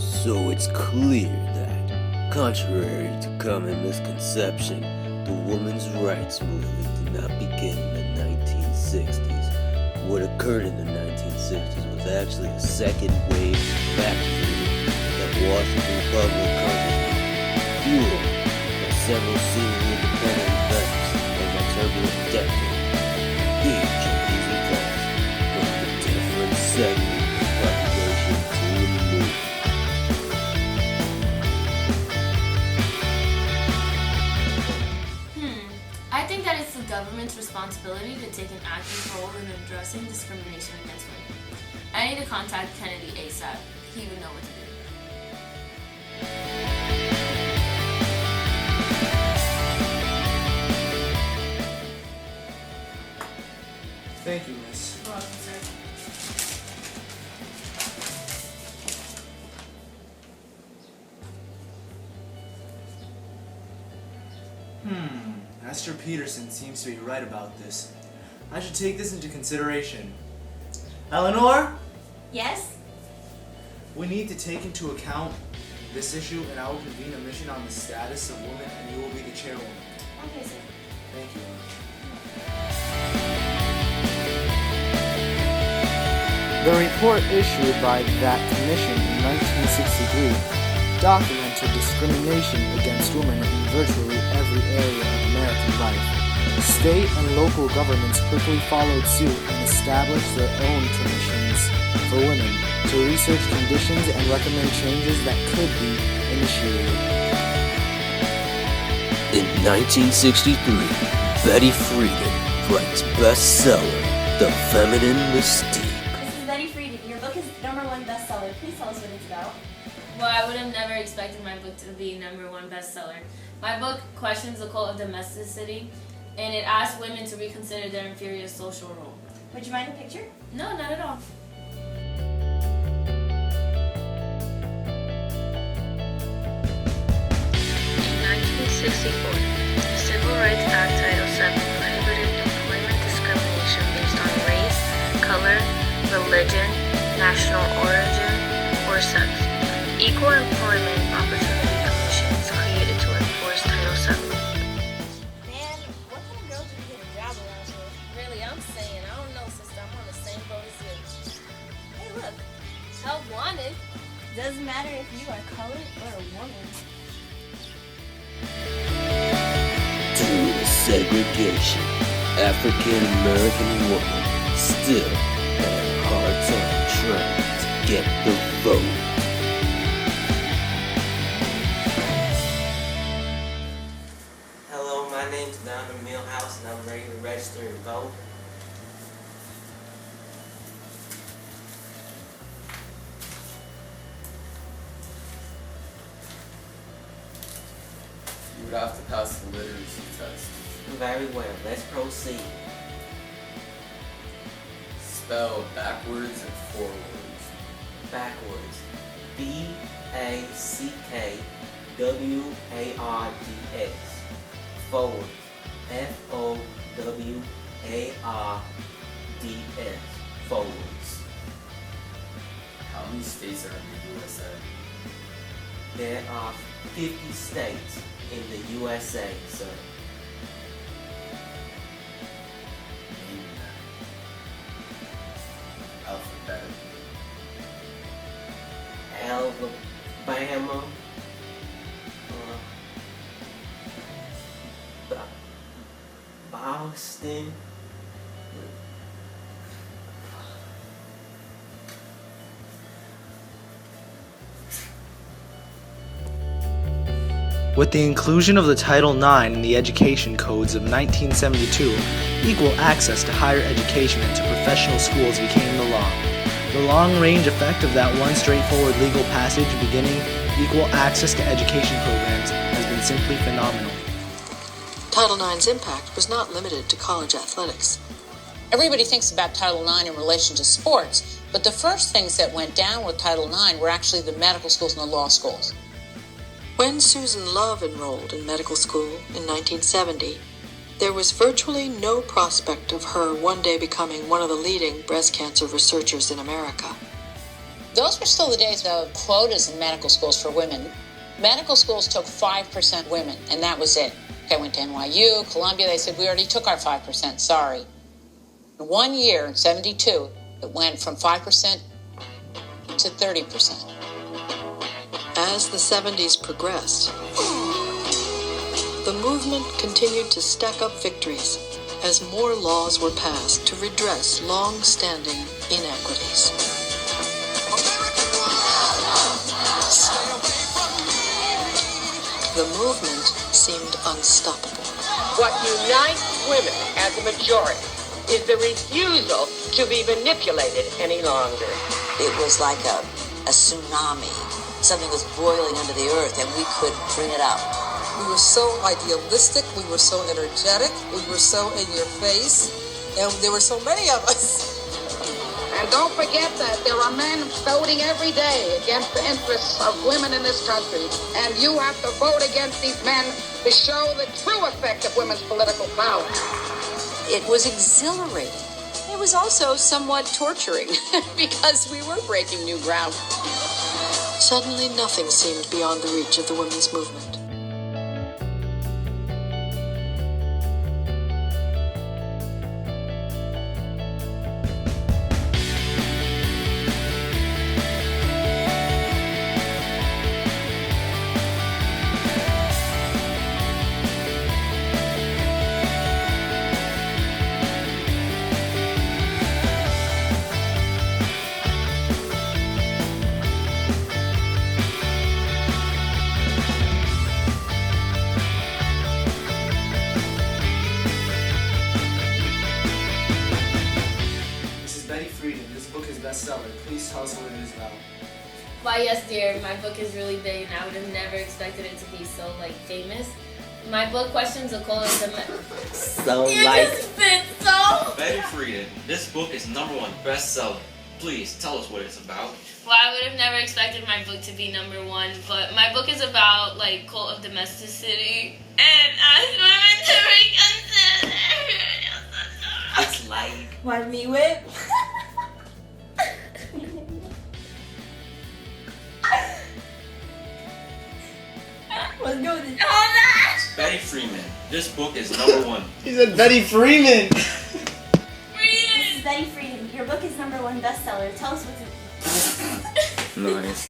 So it's clear that, contrary to common misconception, the women's rights movement did not begin in the 1960s. What occurred in the 1960s was actually a second wave baptism that Washington public consciousness fueled by several seemingly independent events of a turbulent decade. Each of these events brought a different segment of the population to the movement. I think that it's the government's responsibility to take an active role in addressing discrimination against women. I need to contact Kennedy ASAP. He would know what to do. Thank you, miss. You're welcome, sir. Esther Peterson seems to be right about this. I should take this into consideration. Eleanor? Yes? We need to take into account this issue, and I will convene a mission on the status of women, and you will be the chairwoman. Okay, sir. Thank you. The report issued by that commission in 1963 documented discrimination against women in virtually every area of American life. State and local governments quickly followed suit and established their own commissions for women to research conditions and recommend changes that could be initiated. In 1963, Betty Friedan writes bestseller, The Feminine Mystique. This is Betty Friedan. Your book is #1 bestseller. Please tell us what it's about. Well, I would have never expected my book to be #1 bestseller. My book questions the cult of domesticity, and it asks women to reconsider their inferior social role. Would you mind a picture? No, not at all. In 1964, the Civil Rights Act Title VII prohibited employment discrimination based on race, color, religion, national origin, or sex. Equal Employment Opportunity Commissions created to enforce Title VII. Man, what kind of girls do you get a job around here? Really, I'm saying, I don't know, sister. I'm on the same boat as you. Hey, look. Help wanted. Doesn't matter if you are colored or a woman. Due to segregation, African American women still had a hard time trying to get the vote. Hello, my name's Donald Millhouse and I'm ready to register and vote. You would have to pass the literacy test. Very well, let's proceed. Spell backwards and forwards. Backwards. B-A-C-K-W-A-R-D-S. Forward. F-O-W-A-R-D-S. Forwards. How many states are in the USA? There are 50 states in the USA, sir. Name them. Alphabetically. Alabama, Boston, With the inclusion of the Title IX in the Education Codes of 1972, equal access to higher education and to professional schools became the law. The long-range effect of that one straightforward legal passage beginning equal access to education programs has been simply phenomenal. Title IX's impact was not limited to college athletics. Everybody thinks about Title IX in relation to sports, but the first things that went down with Title IX were actually the medical schools and the law schools. When Susan Love enrolled in medical school in 1970, there was virtually no prospect of her one day becoming one of the leading breast cancer researchers in America. Those were still the days of quotas in medical schools for women. Medical schools took 5% women, and that was it. I went to NYU, Columbia, they said, we already took our 5%, sorry. In 1 year, in 72, it went from 5% to 30%. As the 70s progressed, the movement continued to stack up victories as more laws were passed to redress long-standing inequities. The movement seemed unstoppable. What unites women as a majority is the refusal to be manipulated any longer. It was like a tsunami. Something was boiling under the earth and we could bring it up. We were so idealistic, we were so energetic, we were so in your face, and there were so many of us. And don't forget that there are men voting every day against the interests of women in this country. And you have to vote against these men to show the true effect of women's political power. It was exhilarating. It was also somewhat torturing because we were breaking new ground. Suddenly, nothing seemed beyond the reach of the women's movement. Bestseller. Please tell us what it is about. Why, yes, dear. My book is really big, and I would have never expected it to be so famous. My book questions the cult of the So you just spit so. Betty Friedan. This book is #1 bestseller. Please tell us what it's about. Well, I would have never expected my book to be #1, but my book is about cult of domesticity and ask women to reconsider. It's like Want me whip? Let's go with it. Betty Freeman. This book is #1. He said Betty Freeman. This is Betty Friedan. Your book is #1 bestseller. Tell us what's nice.